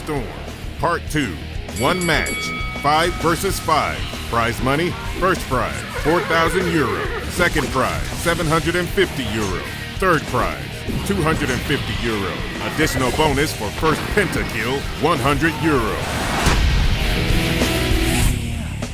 Storm. Part 2. One match. 5 versus 5. Prize money. First prize, €4,000. Second prize, €750. Third prize, €250. Additional bonus for first pentakill, €100.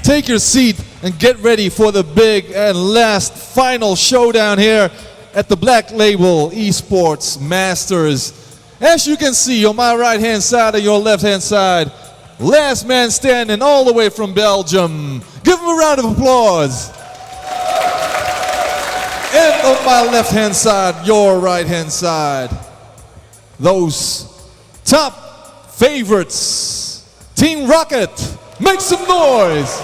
Take your seat and get ready for the big and last final showdown here at the Black Label eSports Masters. As you can see on my right hand side and your left hand side, last man standing all the way from Belgium. Give him a round of applause. And on my left hand side, your right hand side, those top favorites, Team Roccat, make some noise.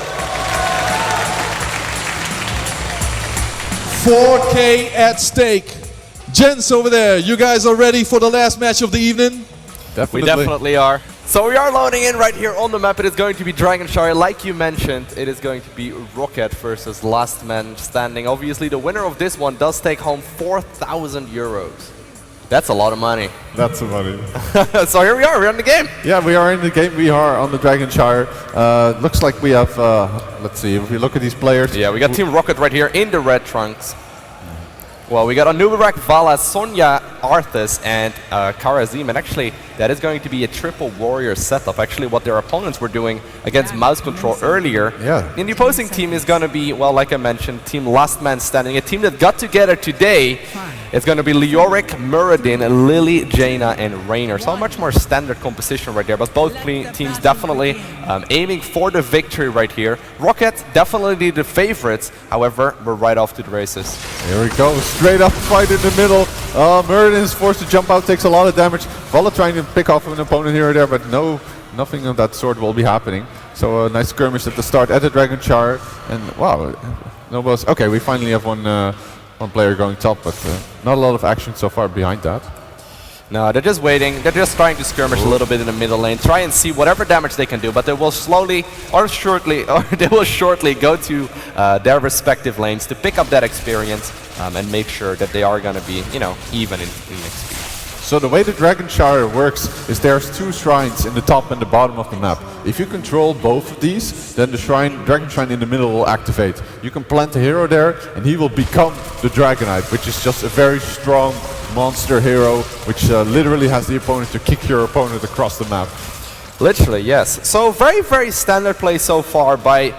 4K at stake. Gents over there, you guys are ready for the last match of the evening? We definitely are. So we are loading in right here on the map. It is going to be Dragonshire. Like you mentioned, it is going to be Roccat versus Last Man Standing. Obviously, the winner of this one does take home €4,000. That's a lot of money. That's the money. So here we are. We're in the game. Yeah, we are in the game. We are on the Dragonshire. Looks like we have, let's see, if we look at these players. Yeah, we got Team Roccat right here in the red trunks. Well, we got Anubarak, Vala, Sonya, Arthas, and Karazim, and actually that is going to be a triple warrior setup. Actually, what their opponents were doing against mouse control earlier. Yeah. And the opposing team is going to be, well, like I mentioned, Team Last Man Standing, a team that got together today. It's going to be Leoric, Muradin, Lily, Jaina, and Rainer. So a much more standard composition right there, but both teams definitely aiming for the victory right here. Roccat definitely the favorites. However, we're right off to the races. Here we go. Straight up fight in the middle. Muradin is forced to jump out, takes a lot of damage. Vala trying to pick off an opponent here or there, but nothing of that sort will be happening. So a nice skirmish at the start at the Dragonshire, and wow, nobody's okay. We finally have one player going top, but not a lot of action so far behind that. No, they're just waiting. They're just trying to skirmish a little bit in the middle lane, try and see whatever damage they can do. But they will slowly or shortly go to their respective lanes to pick up that experience and make sure that they are going to be, even in XP. So the way the Dragonshire works is there's 2 shrines in the top and the bottom of the map. If you control both of these, then the Dragon Shrine in the middle will activate. You can plant a hero there, and he will become the Dragonite, which is just a very strong monster hero, which literally has the opponent to kick your opponent across the map. Literally, yes. So very, very standard play so far by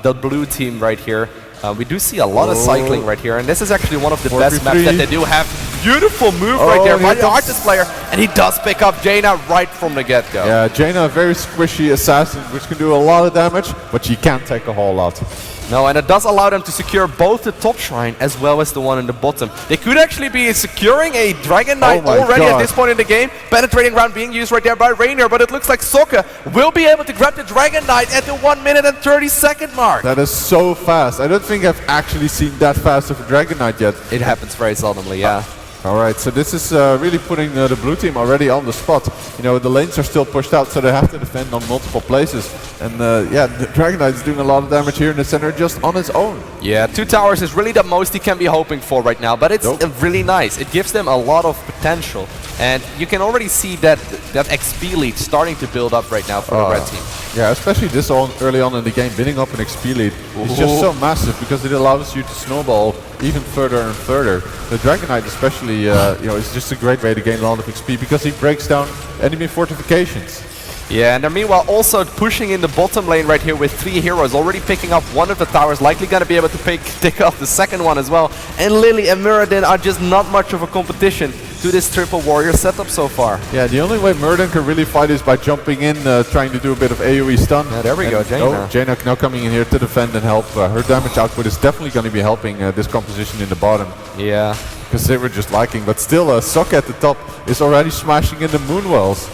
the blue team right here. We do see a lot of cycling right here, and this is actually one of the best maps that they do have. Beautiful move right there by the Artist player, and he does pick up Jaina right from the get-go. Yeah, Jaina, a very squishy assassin, which can do a lot of damage, but she can't take a whole lot. No, and it does allow them to secure both the top shrine as well as the one in the bottom. They could actually be securing a Dragon Knight already at this point in the game. Penetrating round being used right there by Rainer, but it looks like Sokka will be able to grab the Dragon Knight at the 1 minute and 30-second mark. That is so fast. I don't think I've actually seen that fast of a Dragon Knight yet. It happens very seldomly, yeah. Alright, so this is really putting the blue team already on the spot. The lanes are still pushed out, so they have to defend on multiple places. And yeah, the Dragon Knight is doing a lot of damage here in the center just on its own. Yeah, 2 towers is really the most he can be hoping for right now, but it's really nice. It gives them a lot of potential. And you can already see that XP lead starting to build up right now for the red team. Yeah, especially this early on in the game, winning up an XP lead is just so massive because it allows you to snowball even further and further. The Dragon Knight especially, is just a great way to gain a lot of XP because he breaks down enemy fortifications. Yeah, and meanwhile also pushing in the bottom lane right here with 3 heroes, already picking up one of the towers, likely going to be able to pick up the second one as well. And Lily and Muradin are just not much of a competition to this triple warrior setup so far. Yeah, the only way Muradin can really fight is by jumping in, trying to do a bit of AoE stun. Yeah, there we go, Jaina. Jaina now coming in here to defend and help. Her damage output is definitely going to be helping this composition in the bottom. Yeah. Because they were just liking, but still Sokka at the top is already smashing in the Moonwells.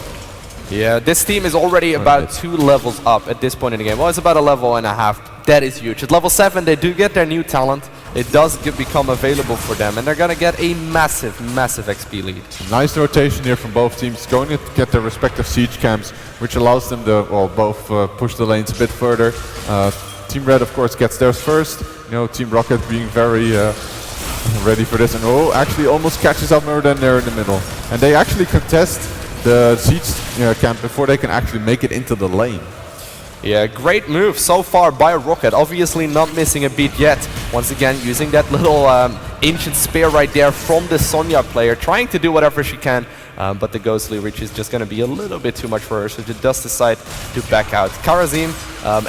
Yeah, this team is already about 2 levels up at this point in the game. Well, it's about a level and a half. That is huge. At level 7, they do get their new talent. It does become available for them, and they're going to get a massive, massive XP lead. Nice rotation here from both teams, going to get their respective siege camps, which allows them to, both push the lanes a bit further. Team Red, of course, gets theirs first. Team Roccat being very ready for this, and actually almost catches up Muradin there in the middle. And they actually contest the siege camp before they can actually make it into the lane. Yeah, great move so far by Roccat. Obviously not missing a beat yet. Once again, using that little ancient spear right there from the Sonya player, trying to do whatever she can, but the ghostly reach is just going to be a little bit too much for her, so she does decide to back out. Karazim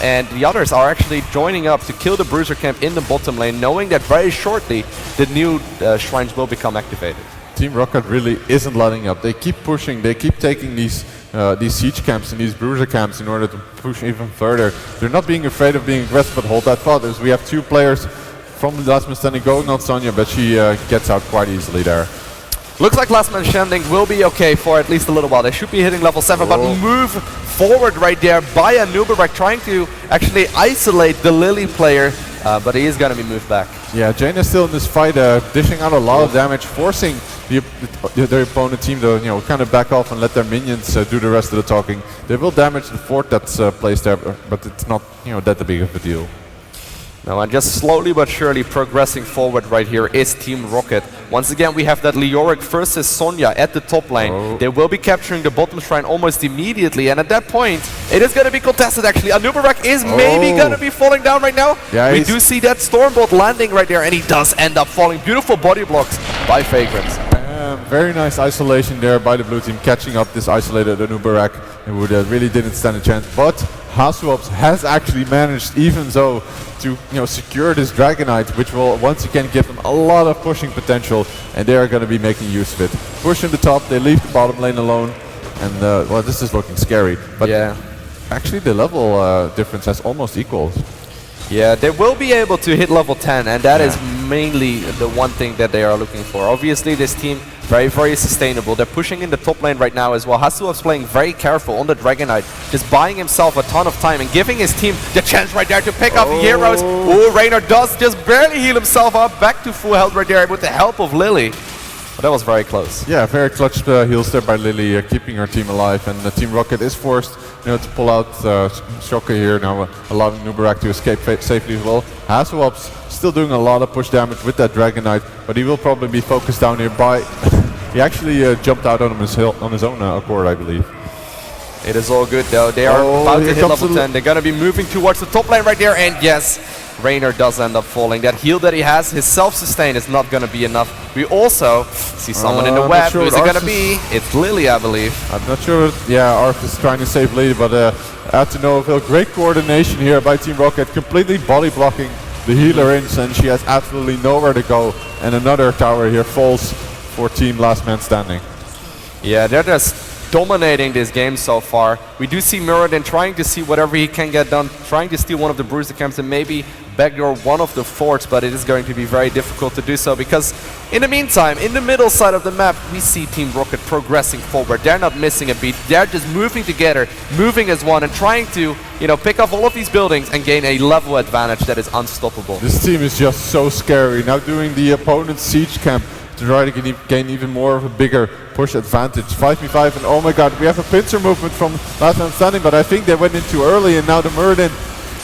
and the others are actually joining up to kill the Bruiser camp in the bottom lane, knowing that very shortly the new shrines will become activated. Team Roccat really isn't letting up. They keep pushing, they keep taking these siege camps and these bruiser camps in order to push even further. They're not being afraid of being aggressive, but hold that thought, as we have 2 players from the last man standing going on Sonya, but she gets out quite easily there. Looks like last man standing will be okay for at least a little while. They should be hitting level 7, but move forward right there by a Nubarak, trying to actually isolate the Lily player, but he is going to be moved back. Yeah, Jane is still in this fight, dishing out a lot of damage, forcing their opponent team to kind of back off and let their minions do the rest of the talking. They will damage the fort that's placed there, but it's not that big of a deal. Now, and just slowly but surely progressing forward right here is Team Roccat. Once again, we have that Leoric versus Sonya at the top lane. They will be capturing the bottom shrine almost immediately, and at that point, it is going to be contested actually. Nubarak is maybe going to be falling down right now. Yeah, we do see that Stormbolt landing right there, and he does end up falling. Beautiful body blocks by Vagrant. Very nice isolation there by the blue team, catching up this isolated Nubarak, who really didn't stand a chance. But Hasuops has actually managed, even so, to secure this Dragonite, which will once again give them a lot of pushing potential, and they are going to be making use of it. Pushing the top, they leave the bottom lane alone, and well, this is looking scary. But yeah, actually the level difference has almost equaled. Yeah, they will be able to hit level 10, and that is mainly the one thing that they are looking for. Obviously, this team, very, very sustainable. They're pushing in the top lane right now as well. Hasuop's playing very careful on the Dragonite, just buying himself a ton of time and giving his team the chance right there to pick up heroes. Oh, Raynor does just barely heal himself up, back to full health right there with the help of Lily. But that was very close. Yeah, very clutch heals there by Lily, keeping her team alive, and Team Roccat is forced to pull out Shocka here now, allowing Nubarak to escape safely as well. Hasuop's still doing a lot of push damage with that Dragonite, but he will probably be focused down here by... he actually jumped out on his own accord, I believe. It is all good though. They are about to hit level 10. They're going to be moving towards the top lane right there, and yes, Raynor does end up falling. That heal that he has, his self-sustain is not going to be enough. We also see someone in the web. Who is it going to be? It's Lily, I believe. I'm not sure. Yeah, Arf is trying to save Lily, but at to no avail. Great coordination here by Team Roccat, completely body blocking the healer in, and she has absolutely nowhere to go. And another tower here falls for Team Last Man Standing. Yeah, they're just dominating this game so far. We do see Muradin trying to see whatever he can get done, trying to steal one of the Bruiser camps and maybe backdoor one of the forts, but it is going to be very difficult to do so because in the meantime, in the middle side of the map, we see Team Roccat progressing forward. They're not missing a beat. They're just moving together, moving as one, and trying to, pick up all of these buildings and gain a level advantage that is unstoppable. This team is just so scary. Now doing the opponent's siege camp to try to gain even more of a bigger push advantage. 5v5, and oh my god, we have a pincer movement from Last Man Standing, but I think they went in too early, and now the Muradin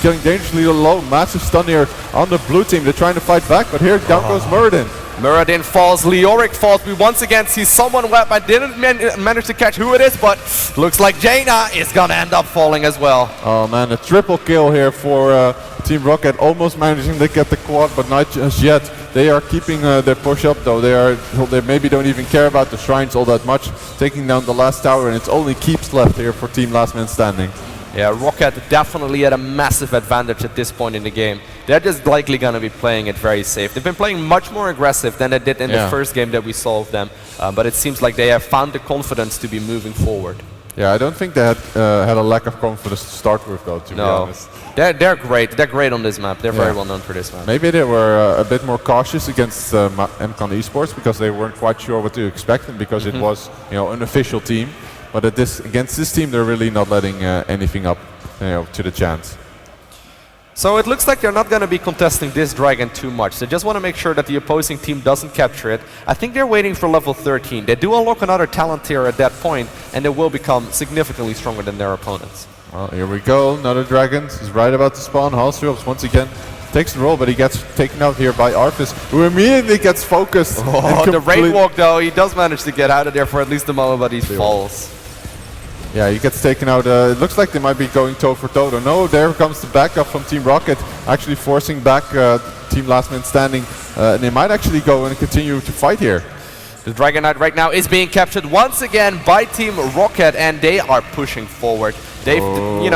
getting dangerously low. Massive stun here on the blue team. They're trying to fight back, but here down goes Muradin. Muradin falls, Leoric falls. We once again see someone web. I didn't manage to catch who it is, but looks like Jaina is gonna end up falling as well. Oh man, a triple kill here for Team Roccat, almost managing to get the quad, but not just yet. They are keeping their push up though. They maybe don't even care about the shrines all that much, taking down the last tower, and it's only keeps left here for Team Last Man Standing. Yeah, Roccat definitely at a massive advantage at this point in the game. They're just likely going to be playing it very safe. They've been playing much more aggressive than they did in the first game that we saw of them, but it seems like they have found the confidence to be moving forward. Yeah, I don't think they had a lack of confidence to start with though, to be honest. They're great. They're great on this map. They're very well known for this map. Maybe they were a bit more cautious against MCon eSports because they weren't quite sure what to expect, and because it was an official team. But against this team, they're really not letting anything up to the chance. So it looks like they're not going to be contesting this dragon too much. They just want to make sure that the opposing team doesn't capture it. I think they're waiting for level 13. They do unlock another talent tier at that point, and they will become significantly stronger than their opponents. Well, here we go. Another dragon is right about to spawn. Hasuops once again takes the roll, but he gets taken out here by Arfis, who immediately gets focused. Oh, the rain walk though, he does manage to get out of there for at least a moment, but he falls. Yeah, he gets taken out. It looks like they might be going toe for toe. No, there comes the backup from Team Roccat, actually forcing back Team Last Man Standing. And they might actually go and continue to fight here. The Dragon Knight right now is being captured once again by Team Roccat, and they are pushing forward. They've,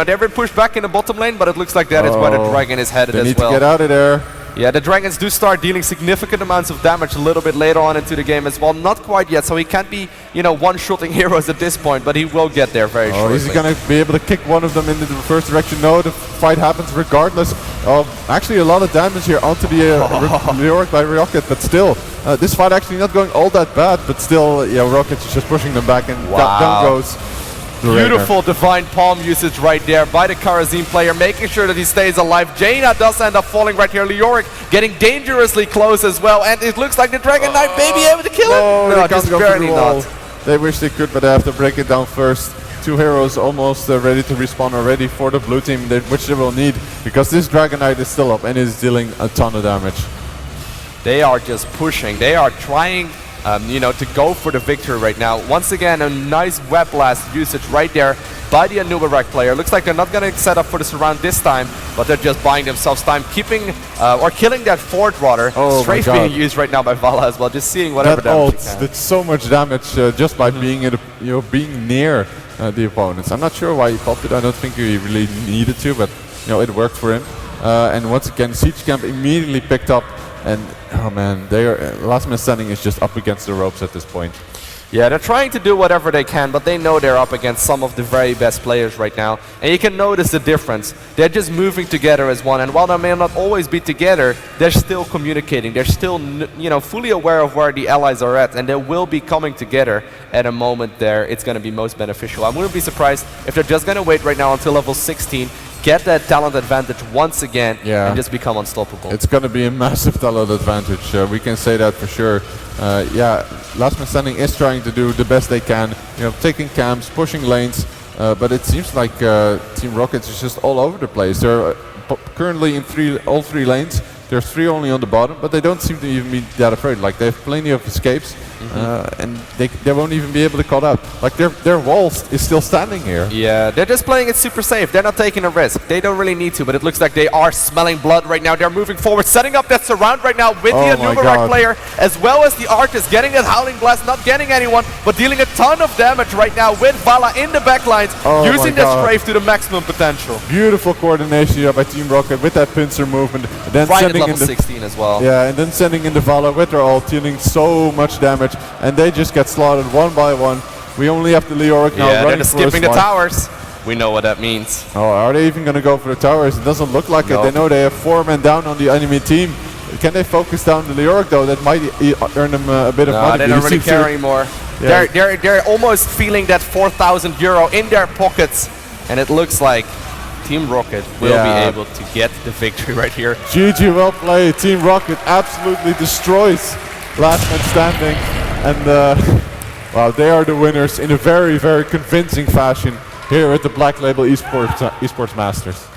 they've been pushed back in the bottom lane, but it looks like that is where the Dragon is headed as well. They need to get out of there. Yeah, the Dragons do start dealing significant amounts of damage a little bit later on into the game as well. Not quite yet, so he can't be, one-shotting heroes at this point, but he will get there very shortly. Is he going to be able to kick one of them into the reverse direction? No, the fight happens regardless of actually a lot of damage here onto the Leoric by Roccat, but still, this fight actually not going all that bad, but still, yeah, Roccat is just pushing them back, and down goes. Beautiful Divine Palm usage right there by the Karazim player, making sure that he stays alive. Jaina does end up falling right here. Leoric getting dangerously close as well, and it looks like the Dragon Knight may be able to kill him. No, just barely not. They wish they could, but they have to break it down first. Two heroes almost ready to respawn already for the blue team, which they will need, because this Dragon Knight is still up and is dealing a ton of damage. They are just pushing. They are trying to go for the victory right now. Once again, a nice web blast usage right there by the Anubarak player. Looks like they're not going to set up for the surround this time, but they're just buying themselves time, keeping or killing that fort rather. Strafe being used right now by Vala as well, just seeing whatever damage he can. Did so much damage just by being in being near the opponents. I'm not sure why he popped it. I don't think he really needed to, but it worked for him. And once again, Siege Camp immediately picked up. And oh man, Last Man Standing is just up against the ropes at this point. Yeah, they're trying to do whatever they can, but they know they're up against some of the very best players right now. And you can notice the difference. They're just moving together as one. And while they may not always be together, they're still communicating. They're still, fully aware of where the allies are at. And they will be coming together at a moment there. It's going to be most beneficial. I wouldn't be surprised if they're just going to wait right now until level 16. Get that talent advantage once again and just become unstoppable. It's going to be a massive talent advantage. We can say that for sure. Last Man Standing is trying to do the best they can. Taking camps, pushing lanes, but it seems like Team Roccat is just all over the place. They're currently in all three lanes. There's 3 only on the bottom, but they don't seem to even be that afraid. Like, they have plenty of escapes, and they won't even be able to cut out. Like, their wall is still standing here. Yeah, they're just playing it super safe. They're not taking a risk. They don't really need to, but it looks like they are smelling blood right now. They're moving forward, setting up that surround right now with the Anubarak player, as well as the Artist, getting that Howling Blast, not getting anyone, but dealing a ton of damage right now with Vala in the backlines, using the strafe to the maximum potential. Beautiful coordination here by Team Roccat with that pincer movement. Then right at level 16 as well. Yeah, and then sending in the Vala with their ult, dealing so much damage, and they just get slaughtered one by one. We only have the Leoric now running they're just skipping the towers. We know what that means. Oh, are they even going to go for the towers? It doesn't look like it. They know they have 4 men down on the enemy team. Can they focus down the Leoric though? That might earn them a bit of money. They don't really care anymore. Yeah. They're almost feeling that 4,000 euro in their pockets, and it looks like Team Roccat will be able to get the victory right here. GG, well played. Team Roccat absolutely destroys Last Man Standing, and wow, they are the winners in a very, very convincing fashion here at the Black Label eSports Masters.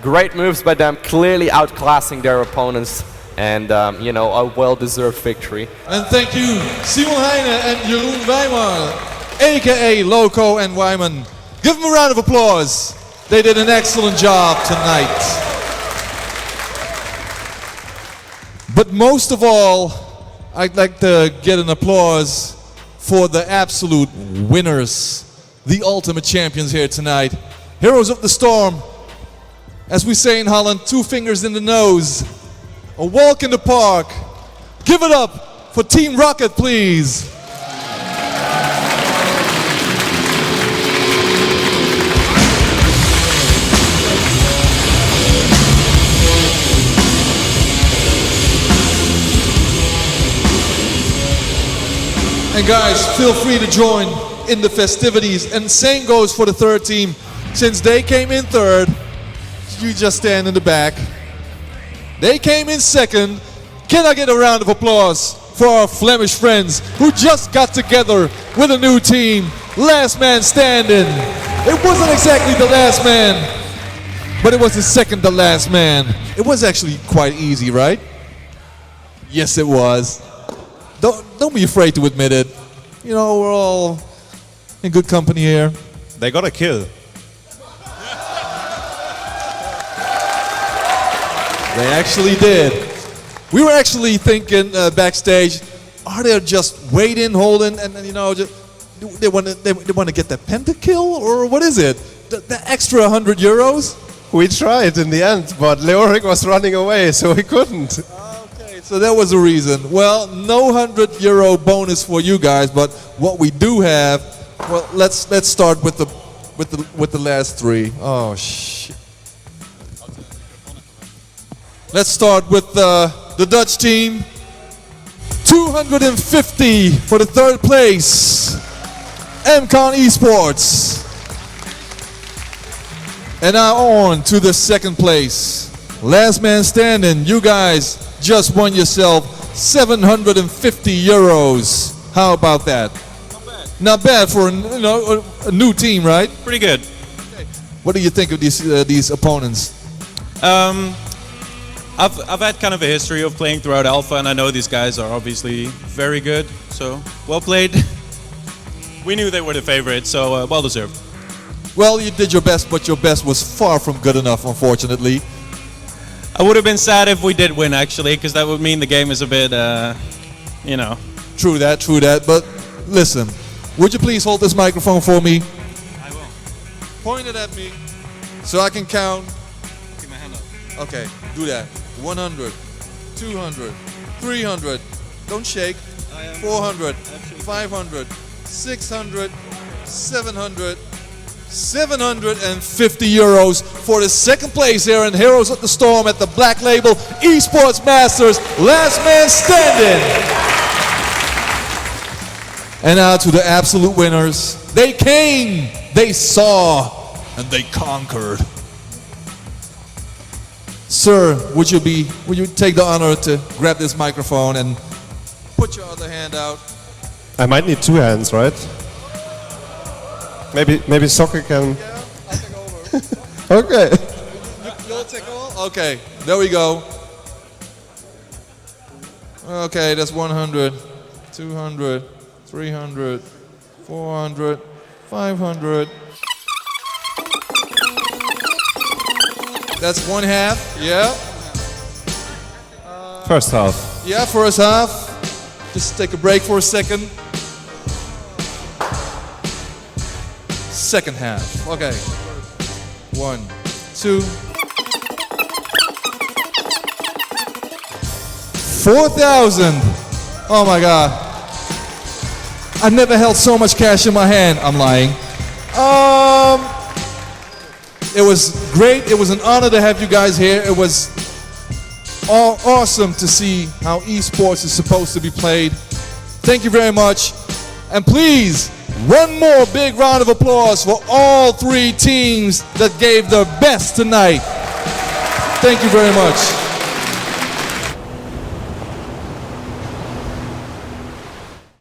Great moves by them, clearly outclassing their opponents, and a well-deserved victory. And thank you, Simon Heine and Jeroen Wijmer, aka Loco and Wyman. Give them a round of applause. They did an excellent job tonight. But most of all, I'd like to get an applause for the absolute winners, the ultimate champions here tonight. Heroes of the Storm, as we say in Holland, 2 fingers in the nose, a walk in the park. Give it up for Team Roccat, please. And guys, feel free to join in the festivities. And same goes for the 3rd team. Since they came in 3rd, you just stand in the back. They came in 2nd. Can I get a round of applause for our Flemish friends who just got together with a new team, Last Man Standing. It wasn't exactly the last man, but it was the second to last man. It was actually quite easy, right? Yes, it was. Don't be afraid to admit it. We're all in good company here. they got a kill. They actually did. We were actually thinking backstage, are they just waiting, holding, and you know, just, they want to get that pentakill, or what is it? The extra €100? We tried in the end, but Leoric was running away, so he couldn't. Okay, so that was the reason. Well, no €100 bonus for you guys, but what we do have, well, let's start with the last three. Oh shit. Let's start with the Dutch team. 250 for the third place. MCon eSports. And now on to the second place. Last man standing. You guys just won yourself €750. How about that? Not bad for a new team, right? Pretty good. Okay. What do you think of these opponents? I've had kind of a history of playing throughout Alpha, and I know these guys are obviously very good. So well played. We knew they were the favorites, so well deserved. Well, you did your best, but your best was far from good enough, unfortunately. I would have been sad if we did win, actually, because that would mean the game is a bit, you know. True that. But listen, would you please hold this microphone for me? I will. Point it at me so I can count. Keep my hand up. Okay, do that. 100, 200, 300. Don't shake. 400, 500, 600, 700. €750 for the second place here in Heroes of the Storm at the Black Label eSports Masters. Last man standing. And now to the absolute winners. They came, they saw, and they conquered. Sir, would you take the honor to grab this microphone and put your other hand out? I might need two hands, right? Maybe Soccer can. Yeah, I'll take over. Okay. You'll take over? Okay, there we go. Okay, that's 100, 200, 300, 400, 500. That's one half, yeah. First half. Yeah, first half. Just take a break for a second. Second half, okay. 1, 2. 4,000. Oh my God. I never held so much cash in my hand. I'm lying. It was great. It was an honor to have you guys here. It was awesome to see how esports is supposed to be played. Thank you very much. And please, one more big round of applause for all three teams that gave their best tonight. Thank you very much.